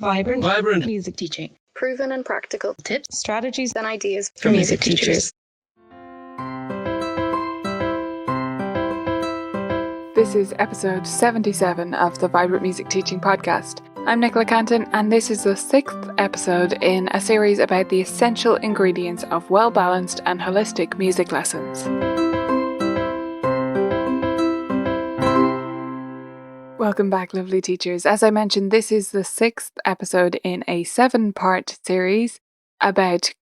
Vibrant music teaching. Proven and practical Tips, strategies, and ideas for music teachers. This is episode 77 of the Vibrant Music Teaching Podcast. I'm Nicola Canton, and this is the 6th episode in a series about the essential ingredients of well-balanced and holistic music lessons. Welcome back, lovely teachers. As I mentioned, this is the 6th episode in a 7-part series about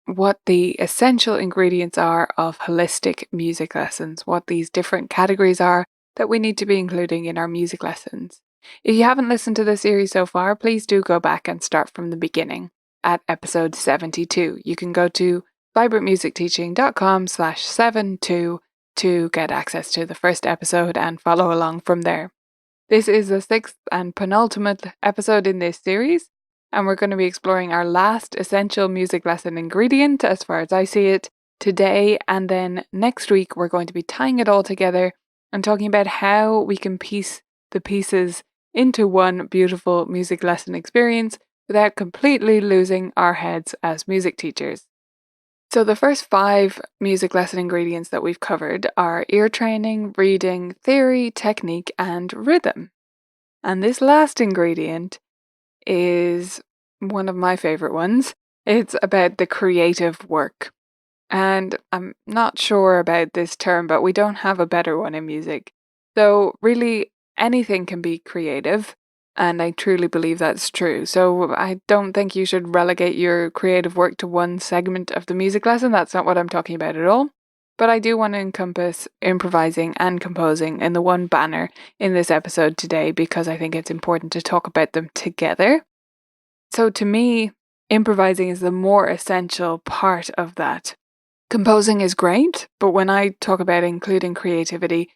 what the essential ingredients are of holistic music lessons, what these different categories are that we need to be including in our music lessons. If you haven't listened to the series so far, please do go back and start from the beginning at episode 72. You can go to vibrantmusicteaching.com/72 to get access to the first episode and follow along from there. This is the 6th and penultimate episode in this series, and we're going to be exploring our last essential music lesson ingredient, as far as I see it, today, and then next week we're going to be tying it all together and talking about how we can piece the pieces into one beautiful music lesson experience without completely losing our heads as music teachers. So the first 5 music lesson ingredients that we've covered are ear training, reading, theory, technique, and rhythm. And this last ingredient is one of my favorite ones. It's about the creative work. And I'm not sure about this term, but we don't have a better one in music. So really anything can be creative. And I truly believe that's true. So I don't think you should relegate your creative work to one segment of the music lesson. That's not what I'm talking about at all. But I do want to encompass improvising and composing in the one banner in this episode today because I think it's important to talk about them together. So to me, improvising is the more essential part of that. Composing is great, but when I talk about including creativity,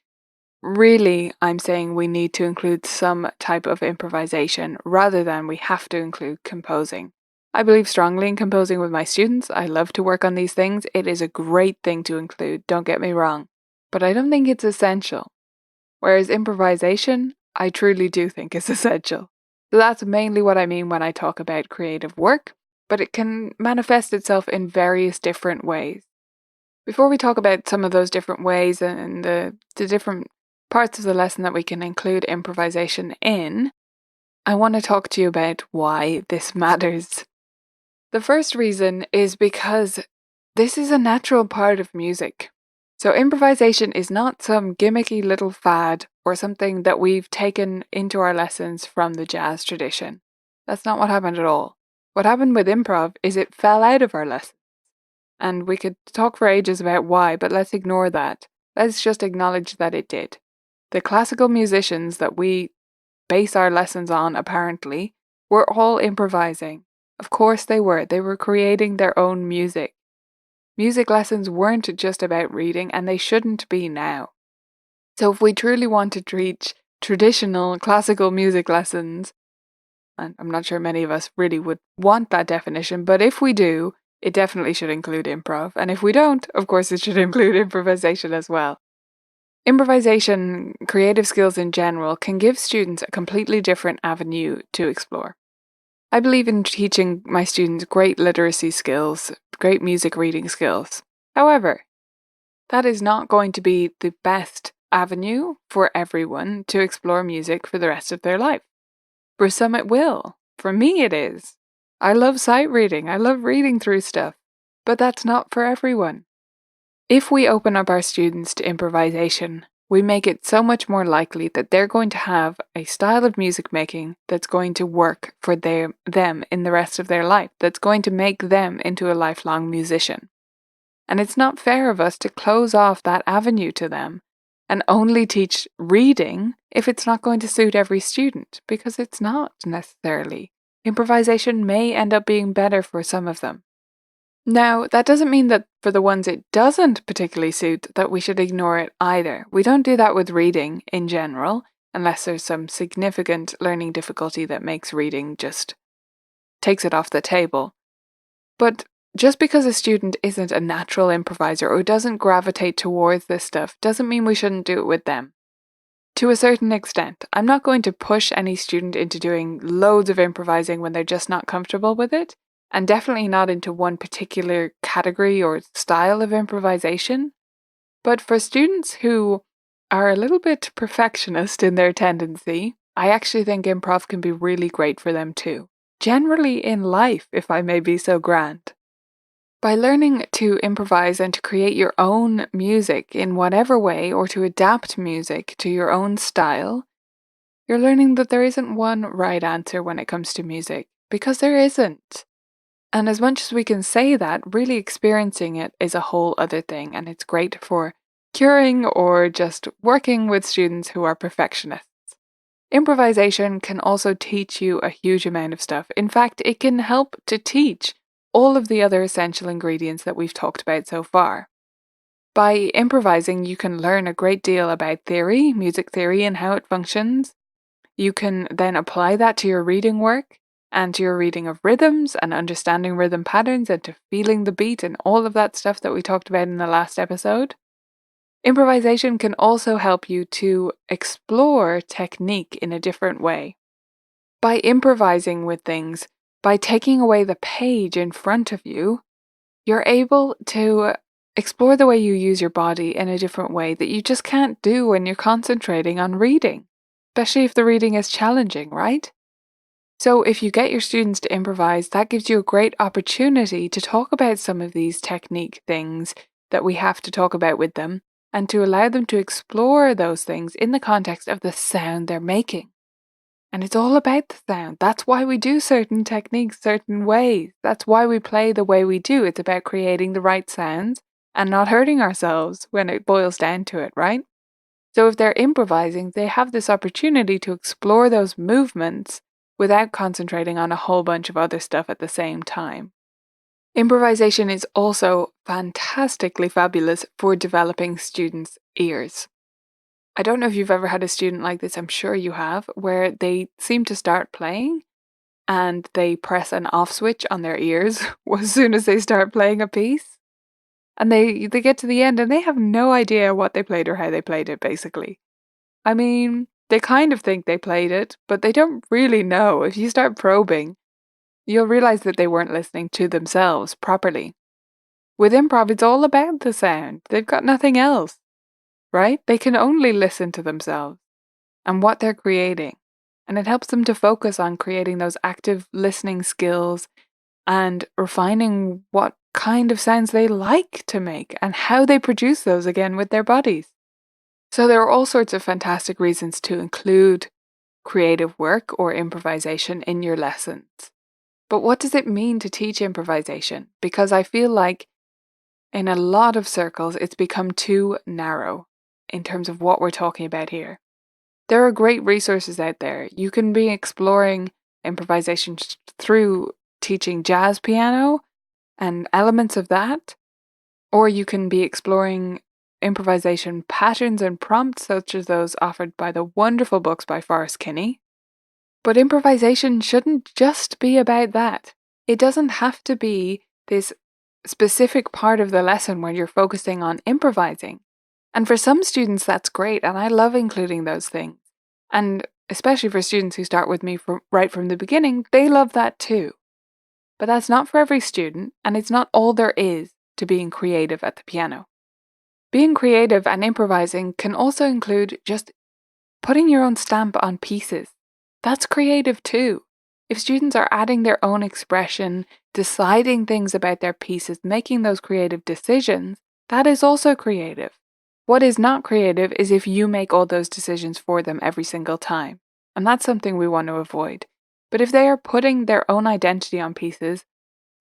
really, I'm saying we need to include some type of improvisation rather than we have to include composing. I believe strongly in composing with my students. I love to work on these things. It is a great thing to include, don't get me wrong, but I don't think it's essential. Whereas improvisation, I truly do think is essential. So that's mainly what I mean when I talk about creative work, but it can manifest itself in various different ways. Before we talk about some of those different ways and the different parts of the lesson that we can include improvisation in, I want to talk to you about why this matters. The first reason is because this is a natural part of music. So improvisation is not some gimmicky little fad or something that we've taken into our lessons from the jazz tradition. That's not what happened at all. What happened with improv is it fell out of our lessons. And we could talk for ages about why, but let's ignore that. Let's just acknowledge that it did. The classical musicians that we base our lessons on, apparently, were all improvising. Of course they were. They were creating their own music. Music lessons weren't just about reading, and they shouldn't be now. So if we truly want to teach traditional classical music lessons, and I'm not sure many of us really would want that definition, but if we do, it definitely should include improv. And if we don't, of course it should include improvisation as well. Improvisation, creative skills in general, can give students a completely different avenue to explore. I believe in teaching my students great literacy skills, great music reading skills. However, that is not going to be the best avenue for everyone to explore music for the rest of their life. For some it will. For me it is. I love sight reading. I love reading through stuff. But that's not for everyone. If we open up our students to improvisation, we make it so much more likely that they're going to have a style of music making that's going to work for them in the rest of their life, that's going to make them into a lifelong musician. And it's not fair of us to close off that avenue to them and only teach reading if it's not going to suit every student, because it's not necessarily. Improvisation may end up being better for some of them. Now, that doesn't mean that for the ones it doesn't particularly suit, that we should ignore it either. We don't do that with reading in general, unless there's some significant learning difficulty that makes reading just takes it off the table. But just because a student isn't a natural improviser or doesn't gravitate towards this stuff doesn't mean we shouldn't do it with them. To a certain extent. I'm not going to push any student into doing loads of improvising when they're just not comfortable with it, and definitely not into one particular category or style of improvisation. But for students who are a little bit perfectionist in their tendency, I actually think improv can be really great for them too. Generally in life, if I may be so grand. By learning to improvise and to create your own music in whatever way, or to adapt music to your own style, you're learning that there isn't one right answer when it comes to music, because there isn't. And as much as we can say that, really experiencing it is a whole other thing, and it's great for curing or just working with students who are perfectionists. Improvisation can also teach you a huge amount of stuff. In fact, it can help to teach all of the other essential ingredients that we've talked about so far. By improvising, you can learn a great deal about theory, music theory, and how it functions. You can then apply that to your reading work and to your reading of rhythms and understanding rhythm patterns and to feeling the beat and all of that stuff that we talked about in the last episode. Improvisation can also help you to explore technique in a different way. By improvising with things, by taking away the page in front of you, you're able to explore the way you use your body in a different way that you just can't do when you're concentrating on reading, especially if the reading is challenging, right? So if you get your students to improvise, that gives you a great opportunity to talk about some of these technique things that we have to talk about with them, and to allow them to explore those things in the context of the sound they're making. And it's all about the sound. That's why we do certain techniques certain ways. That's why we play the way we do. It's about creating the right sounds and not hurting ourselves when it boils down to it, right? So if they're improvising, they have this opportunity to explore those movements without concentrating on a whole bunch of other stuff at the same time. Improvisation is also fantastically fabulous for developing students' ears. I don't know if you've ever had a student like this, I'm sure you have, where they seem to start playing and they press an off switch on their ears as soon as they start playing a piece. And they get to the end and they have no idea what they played or how they played it, basically. I mean, they kind of think they played it, but they don't really know. If you start probing, you'll realize that they weren't listening to themselves properly. With improv, it's all about the sound. They've got nothing else, right? They can only listen to themselves and what they're creating. And it helps them to focus on creating those active listening skills and refining what kind of sounds they like to make and how they produce those again with their bodies. So there are all sorts of fantastic reasons to include creative work or improvisation in your lessons. But what does it mean to teach improvisation? Because I feel like in a lot of circles it's become too narrow in terms of what we're talking about here. There are great resources out there. You can be exploring improvisation through teaching jazz piano and elements of that, or you can be exploring improvisation patterns and prompts such as those offered by the wonderful books by Forrest Kinney. But improvisation shouldn't just be about that. It doesn't have to be this specific part of the lesson where you're focusing on improvising. And for some students, that's great, and I love including those things. And especially for students who start with me right from the beginning, they love that too. But that's not for every student, and it's not all there is to being creative at the piano. Being creative and improvising can also include just putting your own stamp on pieces. That's creative too. If students are adding their own expression, deciding things about their pieces, making those creative decisions, that is also creative. What is not creative is if you make all those decisions for them every single time. And that's something we want to avoid. But if they are putting their own identity on pieces,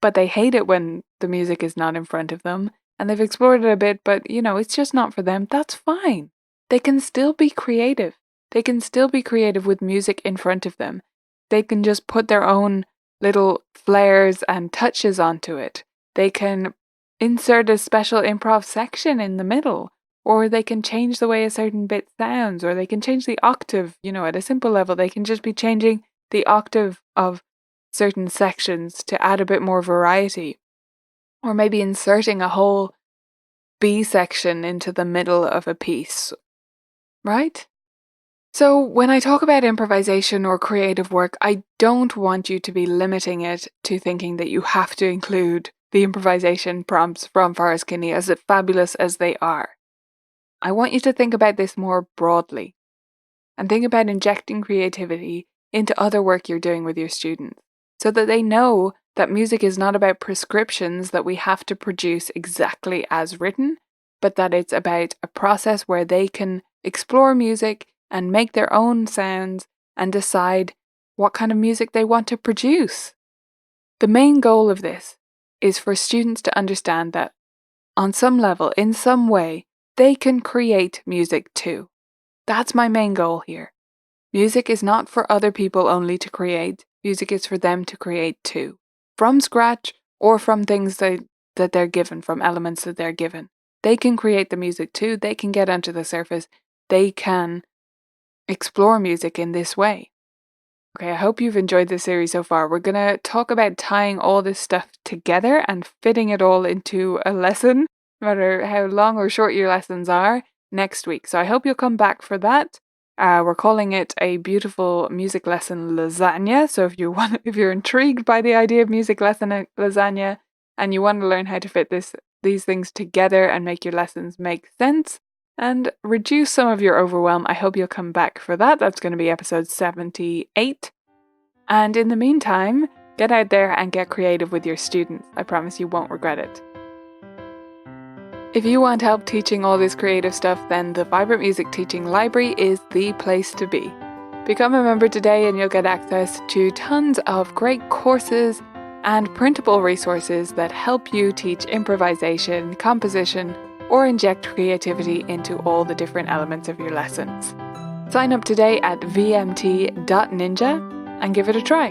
but they hate it when the music is not in front of them, and they've explored it a bit, but it's just not for them, that's fine. They can still be creative. They can still be creative with music in front of them. They can just put their own little flares and touches onto it. They can insert a special improv section in the middle, or they can change the way a certain bit sounds, or they can change the octave, at a simple level. They can just be changing the octave of certain sections to add a bit more variety, or maybe inserting a whole B section into the middle of a piece, right? So when I talk about improvisation or creative work, I don't want you to be limiting it to thinking that you have to include the improvisation prompts from Forrest Kinney, as fabulous as they are. I want you to think about this more broadly and think about injecting creativity into other work you're doing with your students so that they know that music is not about prescriptions that we have to produce exactly as written, but that it's about a process where they can explore music and make their own sounds and decide what kind of music they want to produce. The main goal of this is for students to understand that on some level, in some way, they can create music too. That's my main goal here. Music is not for other people only to create. Music is for them to create too. From scratch or from things that they're given, from elements that they're given. They can create the music too. They can get onto the surface. They can explore music in this way. Okay, I hope you've enjoyed this series so far. We're going to talk about tying all this stuff together and fitting it all into a lesson, no matter how long or short your lessons are, next week. So I hope you'll come back for that. We're calling it a beautiful music lesson lasagna. So if you're intrigued by the idea of music lesson lasagna and you want to learn how to fit these things together and make your lessons make sense and reduce some of your overwhelm, I hope you'll come back for that. That's going to be episode 78. And in the meantime, get out there and get creative with your students. I promise you won't regret it. If you want help teaching all this creative stuff, then the Vibrant Music Teaching Library is the place to be. Become a member today and you'll get access to tons of great courses and printable resources that help you teach improvisation, composition, or inject creativity into all the different elements of your lessons. Sign up today at vmt.ninja and give it a try.